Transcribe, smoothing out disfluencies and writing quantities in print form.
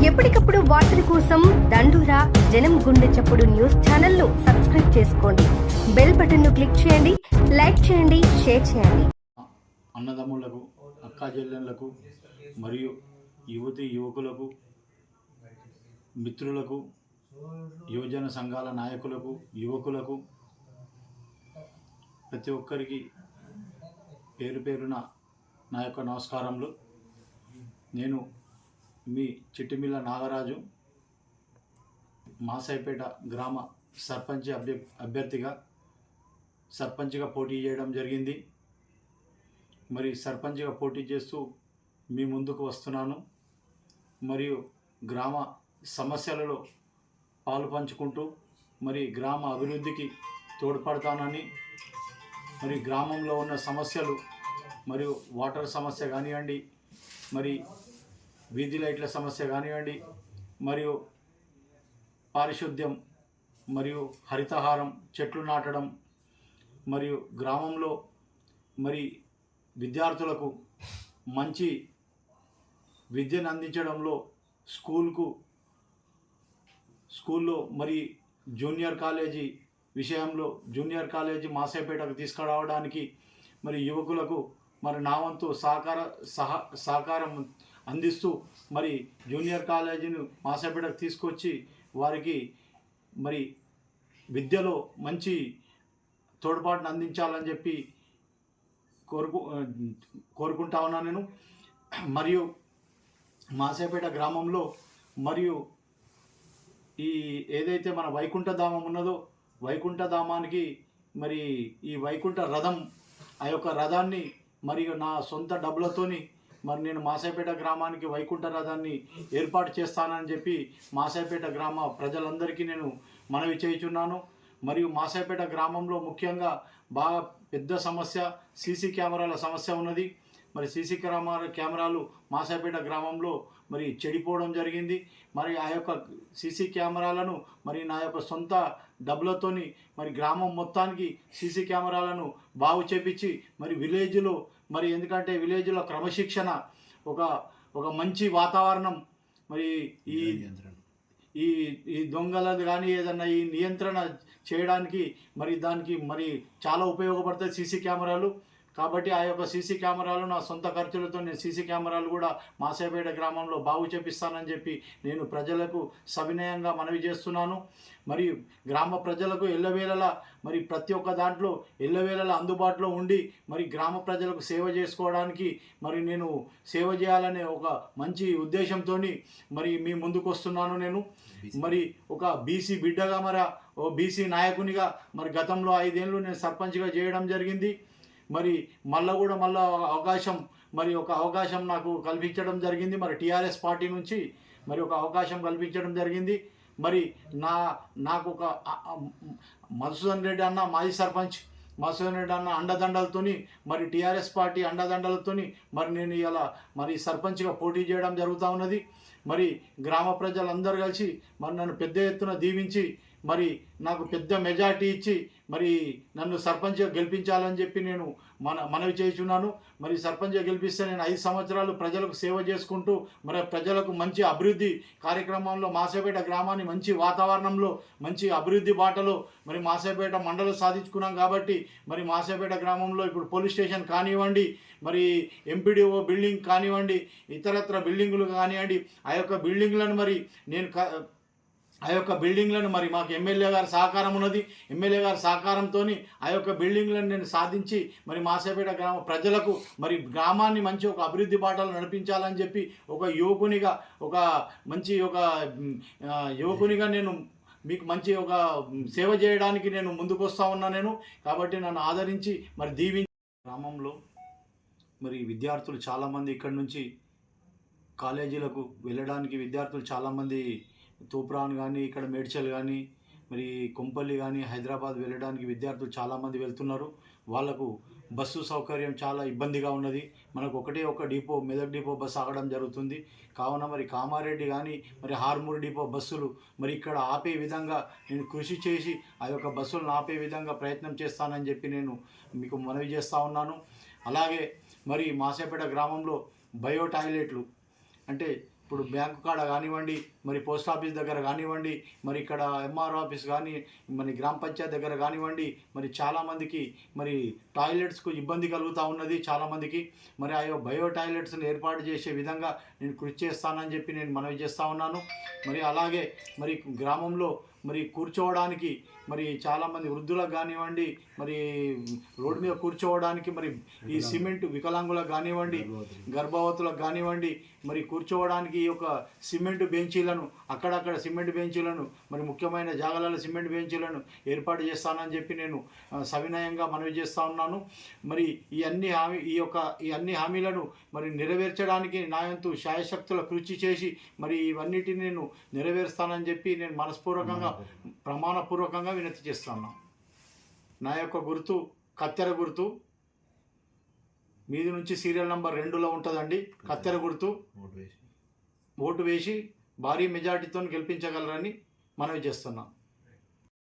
ఎప్పటికప్పుడు వార్తల కోసం దండూరా జనం గుండె చప్పుడు న్యూస్ ఛానల్ను సబ్స్క్రైబ్ చేసుకోండి. బెల్ బటన్ను క్లిక్ చేయండి, లైక్ చేయండి, షేర్ చేయండి. అన్నదమ్ములకు, అక్కా చెల్లెళ్లకు మరియు యువతి యువకులకు, మిత్రులకు, యువజన సంఘాల నాయకులకు, యువకులకు ప్రతి ఒక్కరికి పేరు పేరున నా యొక్క నమస్కారములు. నేను మీ చిట్టిమిల్ల నాగరాజు, మాసాయిపేట గ్రామ సర్పంచ్ అభ్యర్థిగా సర్పంచ్గా పోటీ చేయడం జరిగింది. మరి సర్పంచ్గా పోటీ చేస్తూ మీ ముందుకు వస్తున్నాను. మరియు గ్రామ సమస్యలలో పాలు పంచుకుంటూ మరి గ్రామ అభివృద్ధికి తోడ్పడతానని, మరి గ్రామంలో ఉన్న సమస్యలు మరియు వాటర్ సమస్య కానివ్వండి, మరి వీధి లైట్ల సమస్య కానివ్వండి, మరియు పారిశుద్ధ్యం మరియు హరితహారం, చెట్లు నాటడం, మరియు గ్రామంలో మరి విద్యార్థులకు మంచి విద్యను అందించడంలో స్కూల్లో మరి జూనియర్ కాలేజీ విషయంలో జూనియర్ కాలేజీ మాసాయిపేటకు తీసుకురావడానికి మరి యువకులకు మరి నా వంతు సహకారం అందిస్తూ మరి జూనియర్ కాలేజీని మాసాయిపేటకు తీసుకొచ్చి వారికి మరి విద్యలో మంచి తోడ్పాటును అందించాలని చెప్పి కోరుకుంటా ఉన్నాను నేను. మరియు మాసాయిపేట గ్రామంలో మరియు ఈ ఏదైతే మన వైకుంఠధామం ఉన్నదో వైకుంఠధామానికి మరి ఈ వైకుంఠ రథం, ఆ యొక్క రథాన్ని మరియు నా సొంత డబ్బులతోని మరి నేను మాసాయిపేట గ్రామానికి వైకుంఠ రథాన్ని ఏర్పాటు చేస్తానని చెప్పి మాసాయిపేట గ్రామ ప్రజలందరికీ నేను మనవి చేయుచున్నాను. మరియు మాసాయిపేట గ్రామంలో ముఖ్యంగా బాగా పెద్ద సమస్య సీసీ కెమెరాల సమస్య ఉన్నది. మరి సీసీ కెమెరాలు మాసాయిపేట గ్రామంలో మరి చెడిపోవడం జరిగింది. మరి ఆ యొక్క సీసీ కెమెరాలను మరి నా యొక్క సొంత డబ్బులతోని మరి గ్రామం మొత్తానికి సీసీ కెమెరాలను బాగు చేపించి మరి విలేజ్లో మరి ఎందుకంటే విలేజ్లో క్రమశిక్షణ, ఒక మంచి వాతావరణం, మరి ఈ దొంగలది కానీ ఏదన్నా ఈ నియంత్రణ చేయడానికి మరి దానికి మరి చాలా ఉపయోగపడతాయి సీసీ కెమెరాలు. కాబట్టి ఆ యొక్క సీసీ కెమెరాలు నా సొంత ఖర్చులతో నేను సీసీ కెమెరాలు కూడా మాసాయిపేట గ్రామంలో బాగు చేపిస్తానని చెప్పి నేను ప్రజలకు సవినయంగా మనవి చేస్తున్నాను. మరియు గ్రామ ప్రజలకు ఎల్లవేళలా మరి ప్రతి ఒక్క దాంట్లో ఎల్లవేళలా అందుబాటులో ఉండి మరి గ్రామ ప్రజలకు సేవ చేసుకోవడానికి మరి నేను సేవ చేయాలనే ఒక మంచి ఉద్దేశంతో మరి మీ ముందుకు వస్తున్నాను. నేను మరి ఒక బీసీ బిడ్డగా ఓ బీసీ నాయకునిగా మరి గతంలో 5 ఏళ్ళు నేను సర్పంచ్గా చేయడం జరిగింది. మరి మళ్ళీ ఒక అవకాశం నాకు కల్పించడం జరిగింది. మరి టీఆర్ఎస్ పార్టీ నుంచి మరి ఒక అవకాశం కల్పించడం జరిగింది. మరి నాకు ఒక మధుసూదన్ రెడ్డి అన్న మాజీ సర్పంచ్ మధుసూదన్ రెడ్డి అన్న అండదండలతోని మరి టీఆర్ఎస్ పార్టీ అండదండలతోని మరి నేను ఇలా మరి సర్పంచ్గా పోటీ చేయడం జరుగుతూ ఉన్నది. మరి గ్రామ ప్రజలందరూ కలిసి మరి నన్ను పెద్ద ఎత్తున దీవించి మరి నాకు పెద్ద మెజార్టీ ఇచ్చి మరి నన్ను సర్పంచ్గా గెలిపించాలని చెప్పి నేను మనవి చేస్తున్నాను. మరి సర్పంచ్గా గెలిపిస్తే నేను 5 సంవత్సరాలు ప్రజలకు సేవ చేసుకుంటూ మరి ప్రజలకు మంచి అభివృద్ధి కార్యక్రమంలో మాసాయిపేట గ్రామాన్ని మంచి వాతావరణంలో మంచి అభివృద్ధి బాటలో మరి మాసాయిపేట మండలం సాధించుకున్నాం. కాబట్టి మరి మాసాయిపేట గ్రామంలో ఇప్పుడు పోలీస్ స్టేషన్ కానివ్వండి, మరి ఎంపీడీఓ బిల్డింగ్ కానివ్వండి, ఇతరత్ర బిల్డింగులు కానివ్వండి, ఆ యొక్క బిల్డింగ్లను మరి మాకు ఎమ్మెల్యే గారి సహకారం ఉన్నది. ఎమ్మెల్యే గారి సహకారంతో ఆ యొక్క బిల్డింగ్లను నేను సాధించి మరి మాసాయిపేట గ్రామ ప్రజలకు మరి గ్రామాన్ని మంచి ఒక అభివృద్ధి బాటలు నడిపించాలని చెప్పి ఒక యువకునిగా నేను మీకు మంచి ఒక సేవ చేయడానికి నేను ముందుకు వస్తూ ఉన్నాను. కాబట్టి నన్ను ఆదరించి మరి దీవించి గ్రామంలో మరి విద్యార్థులు చాలామంది ఇక్కడి నుంచి కాలేజీలకు వెళ్ళడానికి విద్యార్థులు చాలామంది తూప్రాన్ కానీ ఇక్కడ మేడ్చల్ కానీ మరి కొంపల్లి కానీ హైదరాబాద్ వెళ్ళడానికి విద్యార్థులు చాలామంది వెళ్తున్నారు. వాళ్లకు బస్సు సౌకర్యం చాలా ఇబ్బందిగా ఉన్నది. మనకు ఒక డిపో మెదక్ డిపో బస్సు ఆగడం జరుగుతుంది. కావున మరి కామారెడ్డి కానీ మరి హార్మూర్ డిపో బస్సులు మరి ఇక్కడ ఆపే విధంగా నేను కృషి చేసి ఆ యొక్క బస్సులను ఆపే విధంగా ప్రయత్నం చేస్తానని చెప్పి నేను మీకు మనవి చేస్తూ ఉన్నాను. అలాగే మరి మాసాయిపేట గ్రామంలో బయో టాయిలెట్లు అంటే ఇప్పుడు బ్యాంకు కాడ కానివ్వండి, మరి పోస్ట్ ఆఫీస్ దగ్గర కానివ్వండి, మరి ఇక్కడ ఎంఆర్ఓ ఆఫీస్ కానీ, మరి గ్రామ పంచాయతీ దగ్గర కానివ్వండి, మరి చాలామందికి మరి టాయిలెట్స్కు ఇబ్బంది కలుగుతూ ఉన్నది చాలామందికి. మరి ఆ బయో టాయిలెట్స్ని ఏర్పాటు చేసే విధంగా నేను కృషి చేస్తానని చెప్పి నేను మనవి చేస్తూ ఉన్నాను. మరి అలాగే మరి గ్రామంలో మరి కూర్చోవడానికి మరి చాలామంది వృద్ధులకు కానివ్వండి, మరి రోడ్డు మీద కూర్చోవడానికి మరి ఈ సిమెంట్ వికలాంగులకు కానివ్వండి, గర్భవతులకు కానివ్వండి, మరి కూర్చోవడానికి ఈ యొక్క సిమెంట్ బెంచీలను అక్కడక్కడ సిమెంట్ బెంచీలను మరి ముఖ్యమైన జాగాలలో సిమెంట్ బెంచీలను ఏర్పాటు చేస్తానని చెప్పి నేను సవినయంగా మనవి చేస్తూ ఉన్నాను. మరి ఈ అన్ని హామీలను మరి నెరవేర్చడానికి నా వంతు శాయశక్తుల కృషి చేసి మరి ఇవన్నిటిని నేను నెరవేరుస్తానని చెప్పి నేను మనస్పూర్వకంగా ప్రమాణపూర్వకంగా వినతి చేస్తున్నాను. నా యొక్క గుర్తు కత్తెర గుర్తు, మీది నుంచి సీరియల్ నంబర్ 2లో ఉంటుందండి. కత్తెర గుర్తు ఓటు వేసి భారీ మెజార్టీతో గెలిపించగలరని మనవి చేస్తున్నాం.